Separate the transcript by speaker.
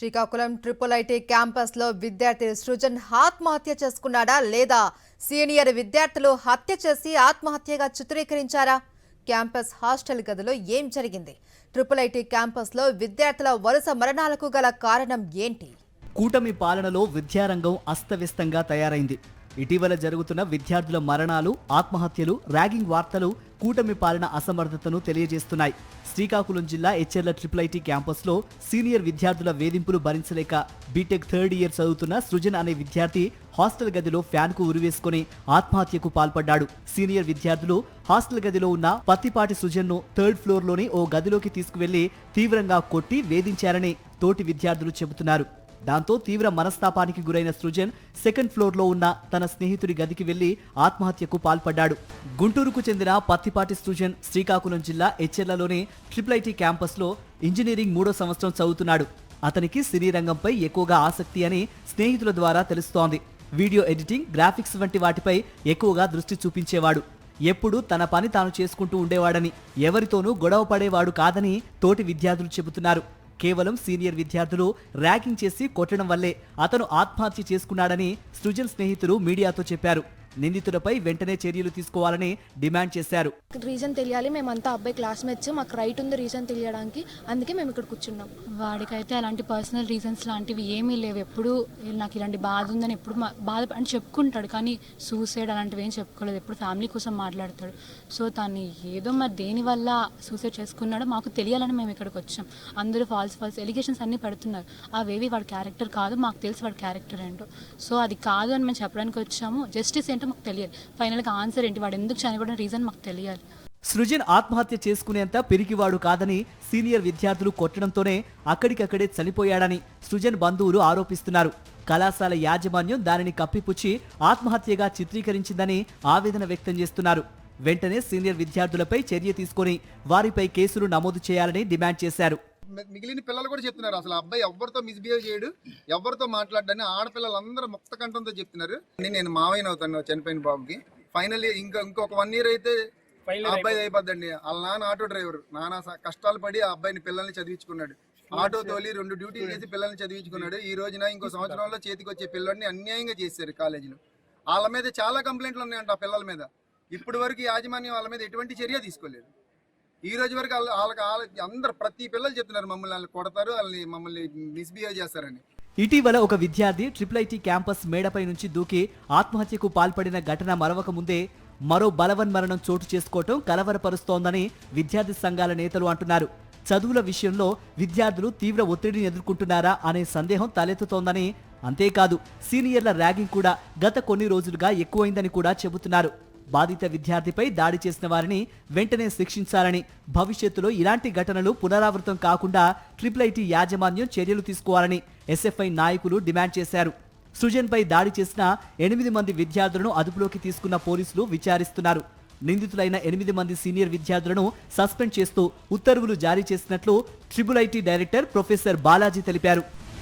Speaker 1: Srikakulam triple IT campus లో విద్యార్థి సృజన్ ఆత్మహత్య చేసుకున్నాడా లేదా సీనియర్ విద్యార్థులు హత్య చేసి ఆత్మహత్యగా చిత్రీకరించారా? క్యాంపస్ హాస్టల్ గదిలో ఏం జరిగింది? ట్రిపుల్ ఐటీ క్యాంపస్ లో విద్యార్థుల వరుస మరణాలకు గల కారణం ఏంటి?
Speaker 2: కూటమి పాలనలో విద్యారంగం అస్తవ్యస్తంగా తయారైంది. ఇటీవల జరుగుతున్న విద్యార్థుల మరణాలు, ఆత్మహత్యలు, ర్యాగింగ్ వార్తలు కూటమి పాలన అసమర్థతను తెలియజేస్తున్నాయి. శ్రీకాకుళం జిల్లా ఎచ్చెర్ల ట్రిపుల్ ఐటీ క్యాంపస్లో సీనియర్ విద్యార్థుల వేధింపులు భరించలేక బీటెక్ థర్డ్ ఇయర్ చదువుతున్న సృజన్ అనే విద్యార్థి హాస్టల్ గదిలో ఫ్యాన్కు ఉరివేసుకుని ఆత్మహత్యకు పాల్పడ్డాడు. సీనియర్ విద్యార్థులు హాస్టల్ గదిలో ఉన్న పత్తిపాటి సృజన్ను థర్డ్ ఫ్లోర్లోని ఓ గదిలోకి తీసుకువెళ్లి తీవ్రంగా కొట్టి వేధించారని తోటి విద్యార్థులు చెబుతున్నారు. దాంతో తీవ్ర మనస్తాపానికి గురైన సృజన్ సెకండ్ ఫ్లోర్లో ఉన్న తన స్నేహితుడి గదికి వెళ్లి ఆత్మహత్యకు పాల్పడ్డాడు. గుంటూరుకు చెందిన పత్తిపాటి సృజన్ శ్రీకాకుళం జిల్లా ఎచ్చెర్లలోని ట్రిపుల్ ఐటీ క్యాంపస్లో ఇంజనీరింగ్ 3వ సంవత్సరం చదువుతున్నాడు. అతనికి సినీ రంగంపై ఎక్కువగా ఆసక్తి అని స్నేహితుల ద్వారా తెలుస్తోంది. వీడియో ఎడిటింగ్, గ్రాఫిక్స్ వంటి వాటిపై ఎక్కువగా దృష్టి చూపించేవాడు. ఎప్పుడూ తన పని తాను చేసుకుంటూ ఉండేవాడని, ఎవరితోనూ గొడవ పడేవాడు కాదని తోటి విద్యార్థులు చెబుతున్నారు. కేవలం సీనియర్ విద్యార్థులు ర్యాగింగ్ చేసి కొట్టడం వల్లే అతను ఆత్మహత్య చేసుకున్నాడని సృజన్ స్నేహితులు మీడియాతో చెప్పారు. నిందితులపై వెంటనే చర్యలు తీసుకోవాలని డిమాండ్ చేశారు.
Speaker 3: రీజన్ తెలియాలి, మేమంతా అబ్బాయి క్లాస్మేట్స్, మాకు రైట్ ఉంది రీజన్ తెలియడానికి, అందుకే మేము ఇక్కడ కూర్చున్నాం.
Speaker 4: వాడికైతే అలాంటి పర్సనల్ రీజన్స్ లాంటివి ఏమీ లేవు. ఎప్పుడు నాకు ఇలాంటి బాధ ఉందని ఎప్పుడు బాధ అని చెప్పుకుంటాడు, కానీ సూసైడ్ అలాంటివి ఏం చెప్పుకోలేదు. ఎప్పుడు ఫ్యామిలీ కోసం మాట్లాడతాడు. సో తను ఏదో మరి దేనివల్ల సూసైడ్ చేసుకున్నాడో మాకు తెలియాలని మేము ఇక్కడికి వచ్చాం. అందరూ ఫాల్స్ ఎలిగేషన్స్ అన్నీ పెడుతున్నారు. అవేవి వాడి క్యారెక్టర్ కాదు, మాకు తెలిసి వాడి క్యారెక్టర్ ఏంటో. సో అది కాదు అని మేము చెప్పడానికి వచ్చాము. జస్టిస్ మాకు తెలియాలి. ఫైనల్ గా ఆన్సర్ ఏంటి, వాడు ఎందుకు చనిపోయిన రీజన్ మాకు తెలియాలి.
Speaker 2: సృజన్ ఆత్మహత్య చేసుకునేంత పిరికివాడు కాదని, సీనియర్ విద్యార్థులు కొట్టడంతోనే అక్కడికక్కడే చనిపోయాడని సృజన్ బంధువులు ఆరోపిస్తున్నారు. కళాశాల యాజమాన్యం దానిని కప్పిపుచ్చి ఆత్మహత్యగా చిత్రీకరించిందని ఆవేదన వ్యక్తం చేస్తున్నారు. వెంటనే సీనియర్ విద్యార్థులపై చర్య తీసుకుని వారిపై కేసులు నమోదు చేయాలని డిమాండ్ చేశారు.
Speaker 5: మిగిలిన పిల్లలు కూడా చెప్తున్నారు, అసలు అబ్బాయి ఎవరితో మిస్బిహేవ్ చేయడు, ఎవరితో మాట్లాడని ఆడపిల్లలందరూ ముక్త కంఠంతో చెప్తున్నారు. నేను మావయ్య అవుతాను చనిపోయిన బాబుకి. ఫైనల్లీ ఇంకొక 1 year అయితే అబ్బాయి అయిపోద్దండి. వాళ్ళ నాన్న ఆటో డ్రైవర్, నాన్న కష్టాలు పడి ఆ అబ్బాయిని పిల్లల్ని చదివించుకున్నాడు. ఆటో తోలి 2 డ్యూటీలు చేసి పిల్లల్ని చదివించుకున్నాడు. ఈ రోజున ఇంకో సంవత్సరంలో చేతికి వచ్చే పిల్లల్ని అన్యాయంగా చేశారు కాలేజీలో. వాళ్ళ మీద చాలా కంప్లైంట్లు ఉన్నాయంట ఆ పిల్లల మీద. ఇప్పటి వరకు యాజమాన్యం వాళ్ళ మీద ఎటువంటి చర్య తీసుకోలేదు. ఈ రోజు వరకు వాళ్ళకి అందరు ప్రతి పిల్లలు చెప్తున్నారు, మమ్మల్ని కొడతారు, మమ్మల్ని మిస్బిహేవ్ చేస్తారని.
Speaker 2: ఇటీవల ఒక విద్యార్థి ట్రిపుల్ ఐటీ క్యాంపస్ మేడపై నుంచి దూకి ఆత్మహత్యకు పాల్పడిన ఘటన మరవక ముందే మరో బలవన్మరణం చోటు చేసుకోవటం కలవరపరుస్తోందని విద్యార్థి సంఘాల నేతలు అంటున్నారు. చదువుల విషయంలో విద్యార్థులు తీవ్ర ఒత్తిడిని ఎదుర్కొంటున్నారా అనే సందేహం తలెత్తుతోందని, అంతేకాదు సీనియర్ల ర్యాగింగ్ కూడా గత కొన్ని రోజులుగా ఎక్కువైందని కూడా చెబుతున్నారు. బాధిత విద్యార్థిపై దాడి చేసిన వారిని వెంటనే శిక్షించాలని, భవిష్యత్తులో ఇలాంటి ఘటనలు పునరావృతం కాకుండా ట్రిపుల్ ఐటీ యాజమాన్యం చర్యలు తీసుకోవాలని ఎస్ఎఫ్ఐ నాయకులు డిమాండ్ చేశారు. సృజన్పై దాడి చేసిన 8 మంది విద్యార్థులను అదుపులోకి తీసుకున్న పోలీసులు విచారిస్తున్నారు. నిందితులైన 8 మంది సీనియర్ విద్యార్థులను సస్పెండ్ చేస్తూ ఉత్తర్వులు జారీ చేసినట్లు triple IT director professor Balaji తెలిపారు.